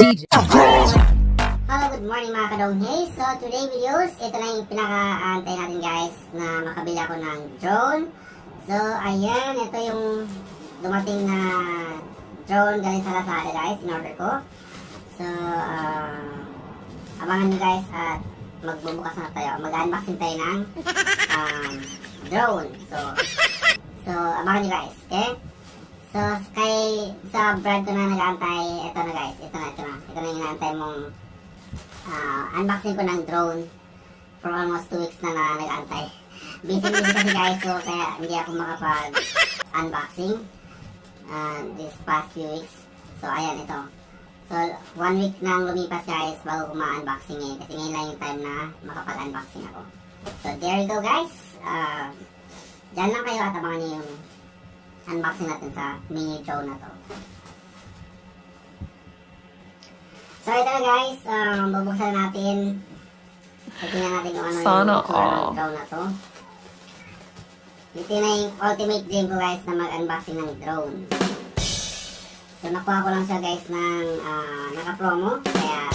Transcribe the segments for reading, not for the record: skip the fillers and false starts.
DJ. Hello, good morning mga kadonghetv. So today videos, ito na yung pinaka-antay natin guys na makabili ako ng drone. So ayan, ito yung dumating na drone galing sa Lazada guys, in order ko. So abangan nyo guys at magbubukas na tayo, mag-unboxing tayo ng drone. So abangan nyo guys, okay? So sa brand ko na nag-aantay, ito na guys, ito na yung inaantay mong unboxing ko ng drone for almost 2 weeks na nag-aantay. Busy kasi guys, so kaya hindi ako makapag-unboxing this past few weeks. So ayan, ito. So 1 week nang lumipas guys bago ko ma-unboxing ngayon, kasi ngayon lang yung time na makapag-unboxing ako. So there you go guys. Diyan lang kayo at abangan niyo yung unboxing natin sa mini drone na to. So ito na guys, bubuksan natin. Tingnan natin kung ano Sana yung drone na to. Ito na yung ultimate dream ko guys na mag-unboxing ng drone. So nakuha ko lang siya guys ng naka-promo. Kaya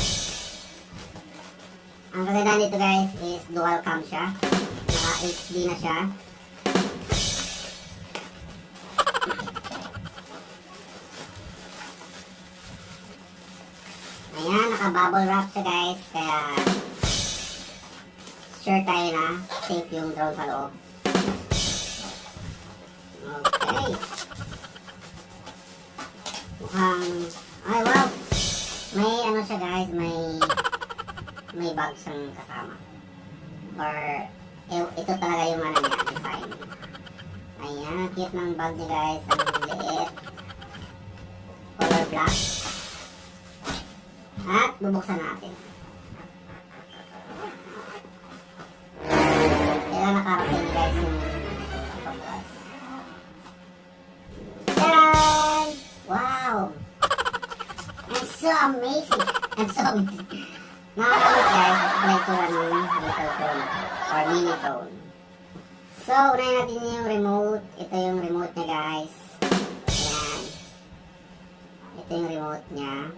ang kagandahan nito guys is dual cam siya. Naka HD na siya. Ayan, naka-bubble wrap siya guys, kaya sure tayo na safe yung drone sa loob. Okay. Mukhang, ay wow! May ano siya guys, may bag siyang kasama. Or, ito talaga yung ano niya, design. Ayan, cute ng bag niya guys, ang liit. Color black. At bubuksan natin. Kailan nakarating guys yung pagbukas. Yan! Wow! I'm so amazing! Nakakamiss guys at kulay-tura ng little drone or mini drone. So, unahin natin yung remote. Ito yung remote niya guys. Ayan. Ito yung remote niya.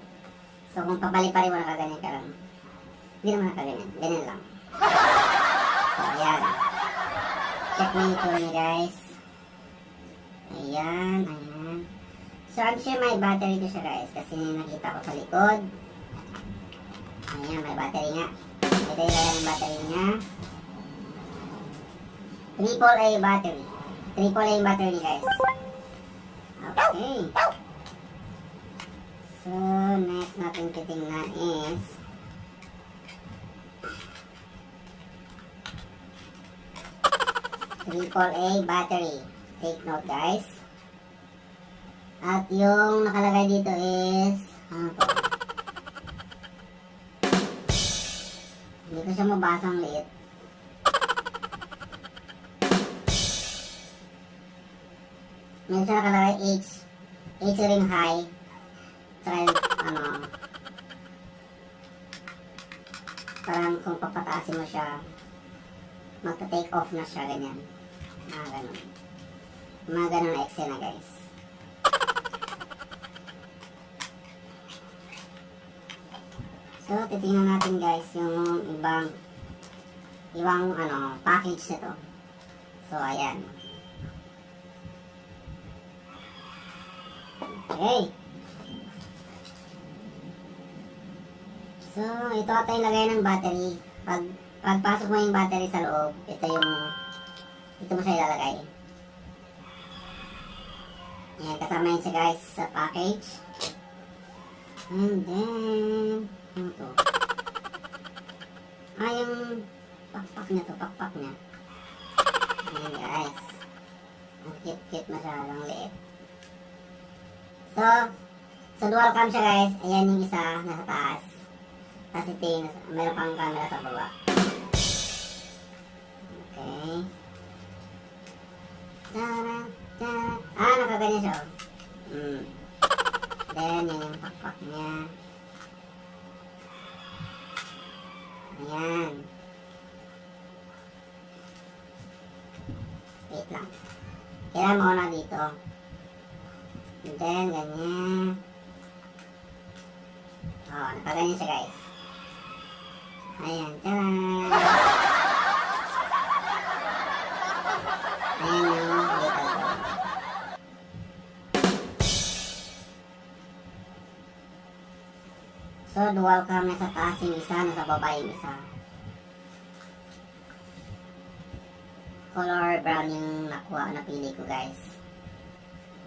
So kung papali-pali mo nakaganyan ka lang, hindi naman nakaganyan, ganyan lang. So ayan, check mo yung tool niya guys. Ayan. So I'm sure may battery to siya guys, kasi nakita ko sa likod. Ayan, may battery nga. Ito yung battery niya. AAA battery. AAA battery guys. Okay. So, next natin titingnan is AAA battery. Take note guys. At yung nakalagay dito is ano to? Hindi ko siya mabasa ang liit. Meron siya nakalagay H ring high. Try, parang kung papataasin mo siya, magta-take off na siya, ganyan. Mga ganun na eksena guys. So, titingnan natin guys yung ibang package nito. So, ayan. Okay. So, ito ata yung lagay ng battery. Pagpasok mo yung battery sa loob, ito mo siya ilalagay. Ayan, kasama yun siya guys sa package. And then, ano to? Yung pakpak niya. Ayan guys. Ang cute masyadong liit. So dual cam siya guys. Ayan yung isa nasa taas. Tapos ito yung meron pang camera sa baba. Okay. Nakaganyan siya. Then, yan yung pakpak niya. Ayan. Wait lang. Kailangan mo na dito. And then, ganyan. Oh, nakaganyan siya guys. Ayan, tcharan! Ayan yung little drone. So, dual cam na sa taas yung isa, nasa baba yung isa. Color brown yung napili ko guys.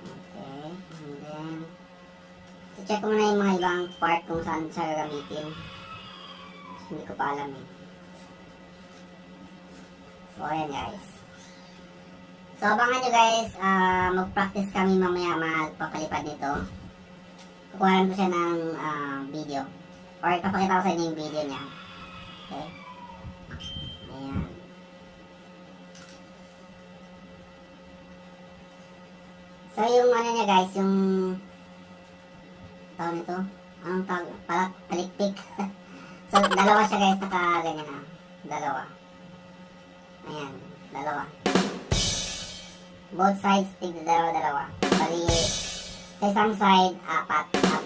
Okay, and then check ko muna yung mga ibang part kung saan siya gagamitin. Hindi ko pa alam eh. So, ayan guys. So, abangan nyo guys, mag-practice kami mamaya magpapalipad nito. Kukuhanan ko siya ng video. Or ipapakita ko sa inyo yung video niya. Okay? Ayan. So, yung ano niya guys, yung tawag nito, anong tawag? Palikpik. So, dalawa siya guys, naka-ganyan na. Dalawa. Ayan, dalawa. Both sides, tig dalawa. Bali, sa isang side, apat na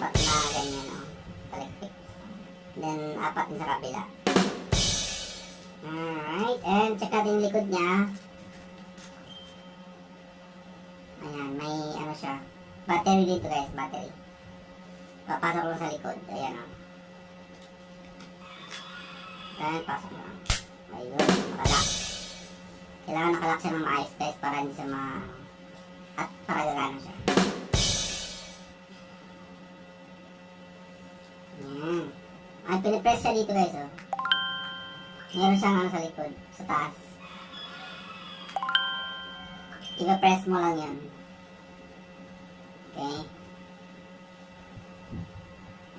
ganyan, no? Palikpik. Then, apat din sa kabila. Alright, and check natin yung likod niya. Ayan, may ano siya. Battery dito guys, battery. Papasok lang sa likod. Ayan o. Ayan, pasok lang. Ayun, nakalock. Kailangan nakalock siya ng maayos guys para hindi siya at para gagana siya. Ayan. Ay, pinipress siya dito guys o. Meron siyang ano sa likod, sa taas. I-press mo lang yan. Okay.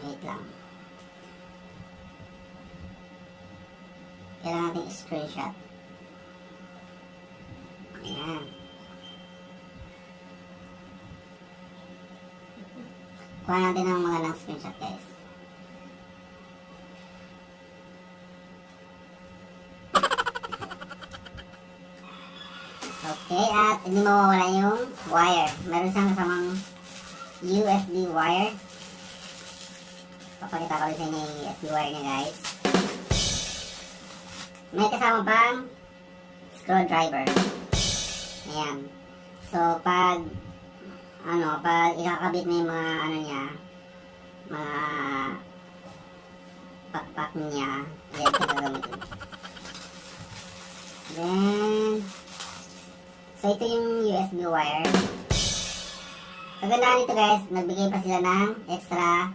Wait lang. Kailangan natin i-screenshot. Ayan. Kuha natin ang magandang screenshot guys. Okay, at hindi mawawala yung wire. Meron siyang kasamang USB wire. Papakita ko rin sa inyo yung USB wire niya guys. May kasama pang screwdriver. Ayan. So, pag ikakabit mo yung mga niya, mga pakpak niya, yan ito gagamitin. Then, so ito yung USB wire. Kagandaan nito guys, nagbigay pa sila ng extra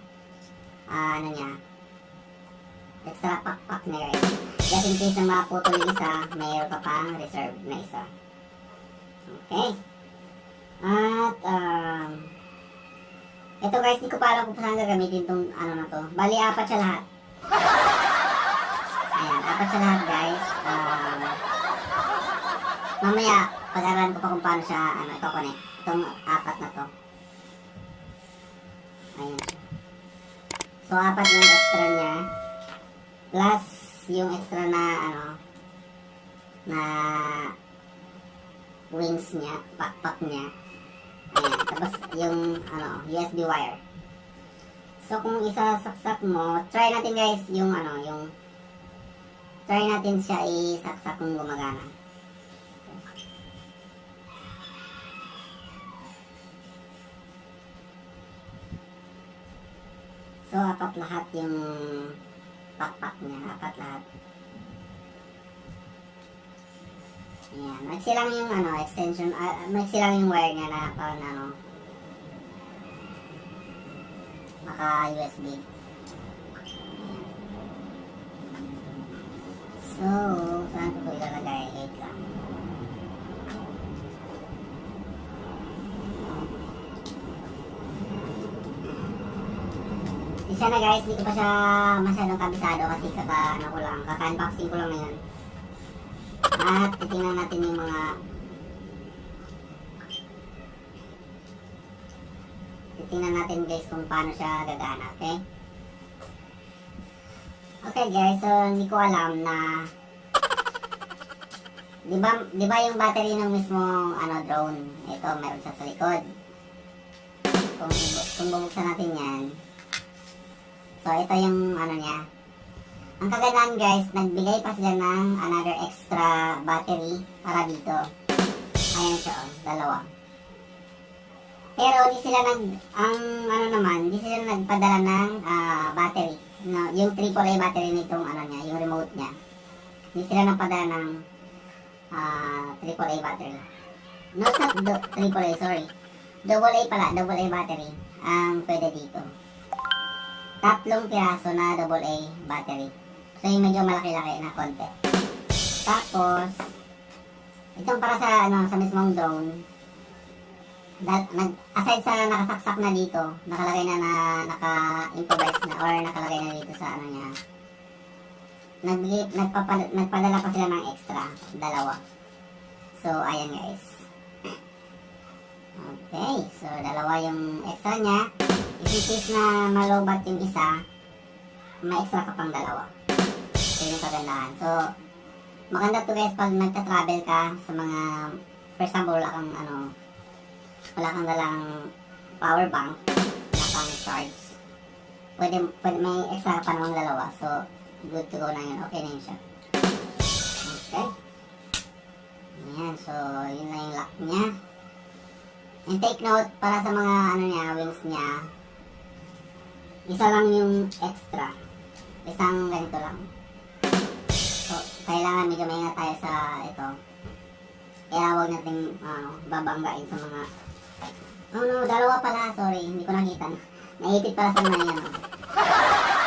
extra pakpak na guys. Just in case na maputol yung isa, mayroon pa pang reserve na isa. Okay. At ito guys, di ko pa alam kung saan gagamitin itong na to. Bali, apat siya lahat. Ayan, apat siya lahat guys. Mamaya, pag-aralan ko pa kung paano siya i-connect. Itong apat na to. Ayan siya. So, apat yung extra niya. Plus, yung extra na, na wings niya, pakpak niya. Ayan. Tapos, yung, USB wire. So, kung isasaksak mo, try natin guys, try natin siya isaksak kung gumagana. So, apat lahat yung pakpak niya. Apat lahat. Ayan. Maiksi lang yung extension. Maiksi lang yung wire niya na parang maka-USB. So, saan ko ilalagay? 8 lang. Isa na guys, hindi ko pa siya masyadong kabisado kasi kaka-unboxing ko lang ngayon. At titingnan natin yung mga guys kung paano siya gagana, okay? Okay guys, so hindi ko alam na di ba yung battery ng mismong drone, ito meron siya sa likod. Kung bubuksan natin yan, So, ito yung ano niya. Ang kagandahan guys, nagbigay pa sila ng another extra battery para dito. Ayan siya, dalawa. Pero di sila di sila nagpadala ng battery. No, yung AAA battery nitong yung remote niya. Di sila nagpadala ng AAA battery. No, it's not AAA, sorry. AA battery ang pwede dito. 3 piraso na AA battery. So yung medyo malaki-laki na konti. Tapos, itong para sa sa mismong drone, aside sa nakasaksak na dito, nakalagay na naka-improvise na or nakalagay na dito sa niya. Nagpadala pa sila ng extra, dalawa. So ayan guys. Okay, so dalawa yung extra niya. If in case na malobat yung isa, may extra ka pang dalawa. So yung kagandahan. So maganda to guys pag nagka-travel ka sa mga, for example, wala kang dalang power bank, wala kang charge, pwede may extra pa namang dalawa. So good to go na yun. Okay na yun siya. Okay. Ayan, so yun na yung lock niya. And take note, para sa mga wings niya, isa lang yung extra. Isang ganito lang. So, kailangan medyo maingat tayo sa ito. Kaya huwag natin babanggain sa mga... Oh no, dalawa pala. Sorry, hindi ko nakita. Naipit para sa mga yan.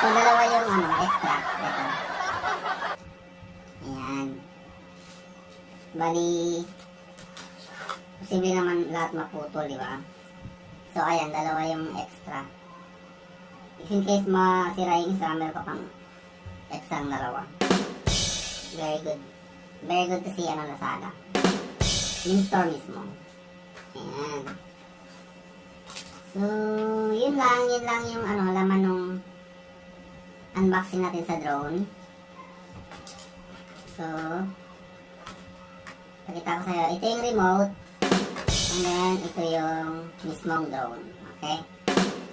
So, dalawa yung extra. Ito. Ayan. Bali, posible naman lahat maputol, di ba? So, ayan, dalawa yung extra. If in case masira yung isa, meron ka pang extra ng dalawa. Very good. Very good to see Lazada. Yung store mismo. Ayan. So, yun lang yung laman nung unboxing natin sa drone. So, pakita ko sa'yo. Ito yung remote. And then, ito yung mismong drone. Okay?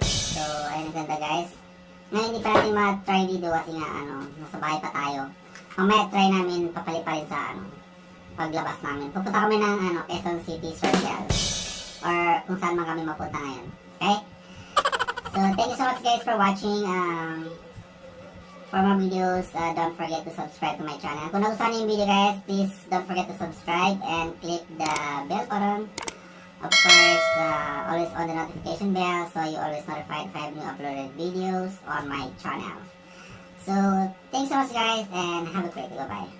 So, ayun ang ganda guys. Ngayon, hindi pa natin ma-try dito kasi nga, nasa bahay pa tayo. Mamaya try namin papaliparin sa paglabas namin. Pupunta kami ng Quezon City Circle or kung saan man kami mapunta ngayon. Okay? So thank you so much guys for watching. For more videos, don't forget to subscribe to my channel. Kung nagustuhan niyo yung video guys, please don't forget to subscribe and click the bell button. Of course, always on the notification bell so you always notified if I have new uploaded videos on my channel. So, thanks so much guys and have a great day. Bye-bye.